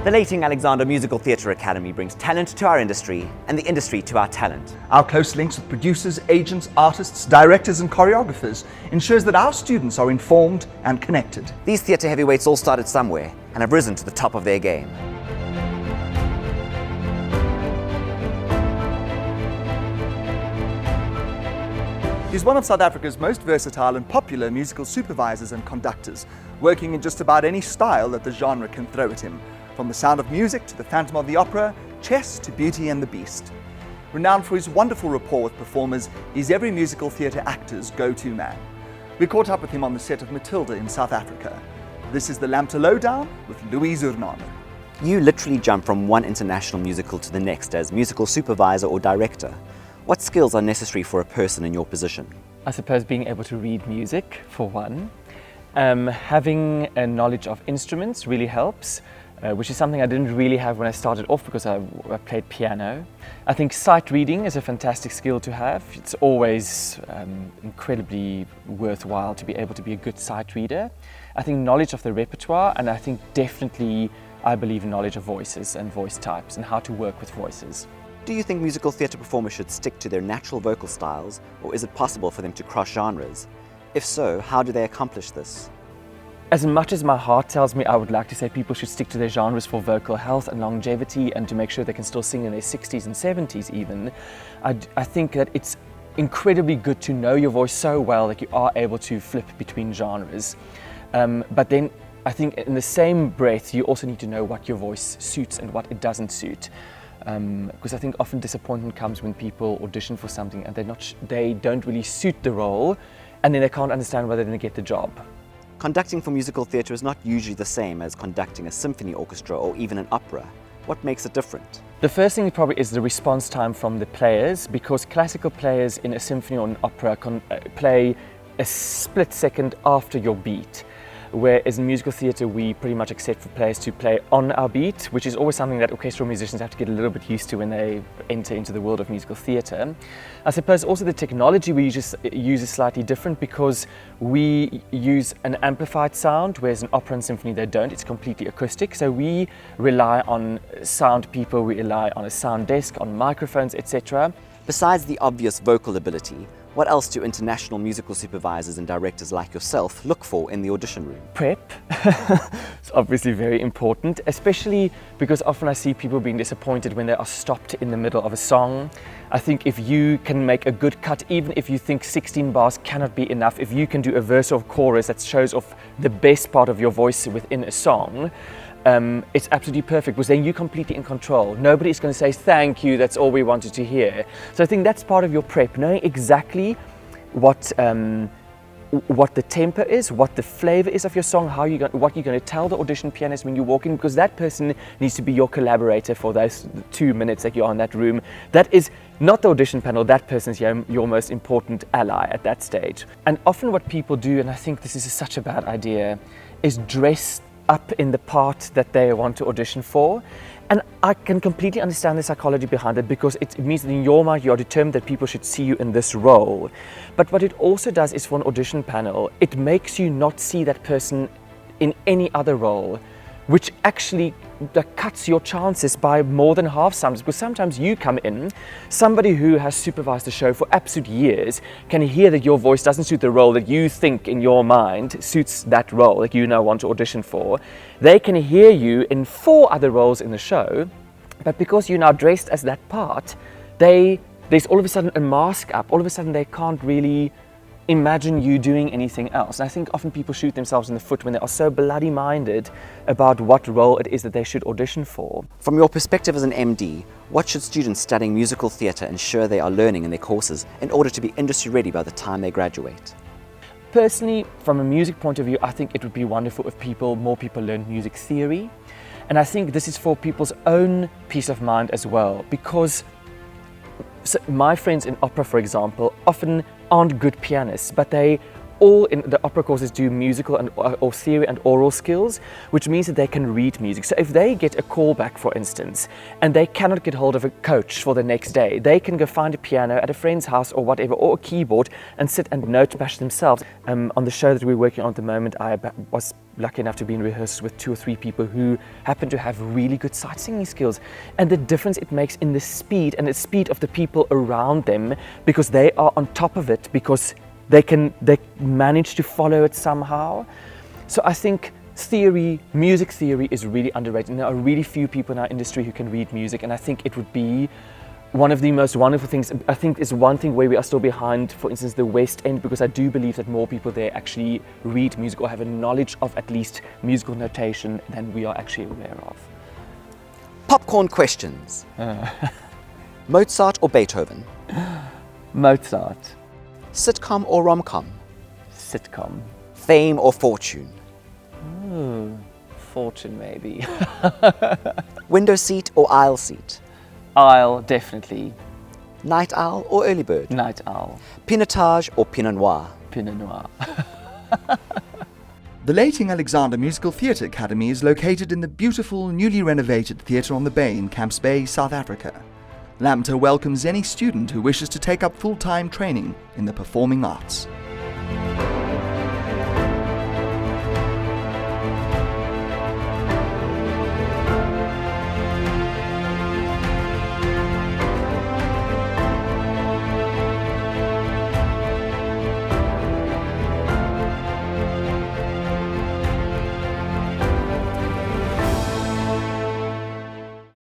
The Leighton Alexander Musical Theatre Academy brings talent to our industry and the industry to our talent. Our close links with producers, agents, artists, directors and choreographers ensures that our students are informed and connected. These theatre heavyweights all started somewhere and have risen to the top of their game. He's one of South Africa's most versatile and popular musical supervisors and conductors, working in just about any style that the genre can throw at him, from The Sound of Music to The Phantom of the Opera, chess to Beauty and the Beast. Renowned for his wonderful rapport with performers, he's every musical theatre actor's go-to man. We caught up with him on the set of Matilda in South Africa. This is the Lampter Lowdown with Louis Zurnane. You literally jump from one international musical to the next as musical supervisor or director. What skills are necessary for a person in your position? I suppose being able to read music, for one. Having a knowledge of instruments really helps, which is something I didn't really have when I started off because I played piano. I think sight reading is a fantastic skill to have. It's always incredibly worthwhile to be able to be a good sight reader. I think knowledge of the repertoire, and I think definitely, I believe, knowledge of voices and voice types and how to work with voices. Do you think musical theatre performers should stick to their natural vocal styles, or is it possible for them to cross genres? If so, how do they accomplish this? As much as my heart tells me I would like to say people should stick to their genres for vocal health and longevity and to make sure they can still sing in their 60s and 70s even, I think that it's incredibly good to know your voice so well that you are able to flip between genres. But then I think in the same breath you also need to know what your voice suits and what it doesn't suit. Because I think often disappointment comes when people audition for something and they don't really suit the role, and then they can't understand whether they're going to get the job. Conducting for musical theatre is not usually the same as conducting a symphony orchestra or even an opera. What makes it different? The first thing probably is the response time from the players, because classical players in a symphony or an opera can play a split second after your beat. Whereas in musical theatre we pretty much accept for players to play on our beat, which is always something that orchestral musicians have to get a little bit used to when they enter into the world of musical theatre. I suppose also the technology we use is slightly different because we use an amplified sound, whereas in opera and symphony they don't. It's completely acoustic. So we rely on sound people, we rely on a sound desk, on microphones, etc. Besides the obvious vocal ability, what else do international musical supervisors and directors like yourself look for in the audition room? Prep. It's obviously very important, especially because often I see people being disappointed when they are stopped in the middle of a song. I think if you can make a good cut, even if you think 16 bars cannot be enough, if you can do a verse or chorus that shows off the best part of your voice within a song, it's absolutely perfect because then you're completely in control. Nobody is going to say thank you, that's all we wanted to hear. So I think that's part of your prep, knowing exactly what the tempo is, what the flavor is of your song, what you're going to tell the audition pianist when you walk in, because that person needs to be your collaborator for those 2 minutes that you're in that room. That is not the audition panel, that person's your most important ally at that stage. And often what people do, and I think this is such a bad idea, is dress up in the part that they want to audition for. And I can completely understand the psychology behind it, because it means that in your mind you are determined that people should see you in this role. But what it also does is, for an audition panel, it makes you not see that person in any other role, which actually cuts your chances by more than half sometimes, because sometimes you come in, somebody who has supervised the show for absolute years can hear that your voice doesn't suit the role that you think in your mind suits that role that you now want to audition for. They can hear you in 4 other roles in the show, but because you're now dressed as that part, there's all of a sudden a mask up. All of a sudden they can't really imagine you doing anything else. And I think often people shoot themselves in the foot when they are so bloody minded about what role it is that they should audition for. From your perspective as an MD, what should students studying musical theatre ensure they are learning in their courses in order to be industry ready by the time they graduate? Personally, from a music point of view, I think it would be wonderful if more people learn music theory. And I think this is for people's own peace of mind as well, because my friends in opera, for example, often aren't good pianists, but they all in the opera courses do musical and or theory and oral skills, which means that they can read music. So if they get a call back, for instance, and they cannot get hold of a coach for the next day, they can go find a piano at a friend's house or whatever, or a keyboard, and sit and note bash themselves. On the show that we're working on at the moment, I was lucky enough to be in rehearsals with 2 or 3 people who happen to have really good sight singing skills, and the difference it makes in the speed and the speed of the people around them, because they are on top of it, because they manage to follow it somehow. So I think music theory is really underrated. There are really few people in our industry who can read music, and I think it would be one of the most wonderful things. I think it's one thing where we are still behind, for instance, the West End, because I do believe that more people there actually read music or have a knowledge of at least musical notation than we are actually aware of. Popcorn questions. Mozart or Beethoven? Mozart. Sitcom or rom-com? Sitcom. Fame or fortune? Fortune, maybe. Window seat or aisle seat? Aisle, definitely. Night owl or early bird? Night owl. Pinotage or Pinot Noir? Pinot Noir. The Leighton Alexander Musical Theatre Academy is located in the beautiful, newly renovated Theatre on the Bay in Camps Bay, South Africa. LAMTA welcomes any student who wishes to take up full-time training in the performing arts.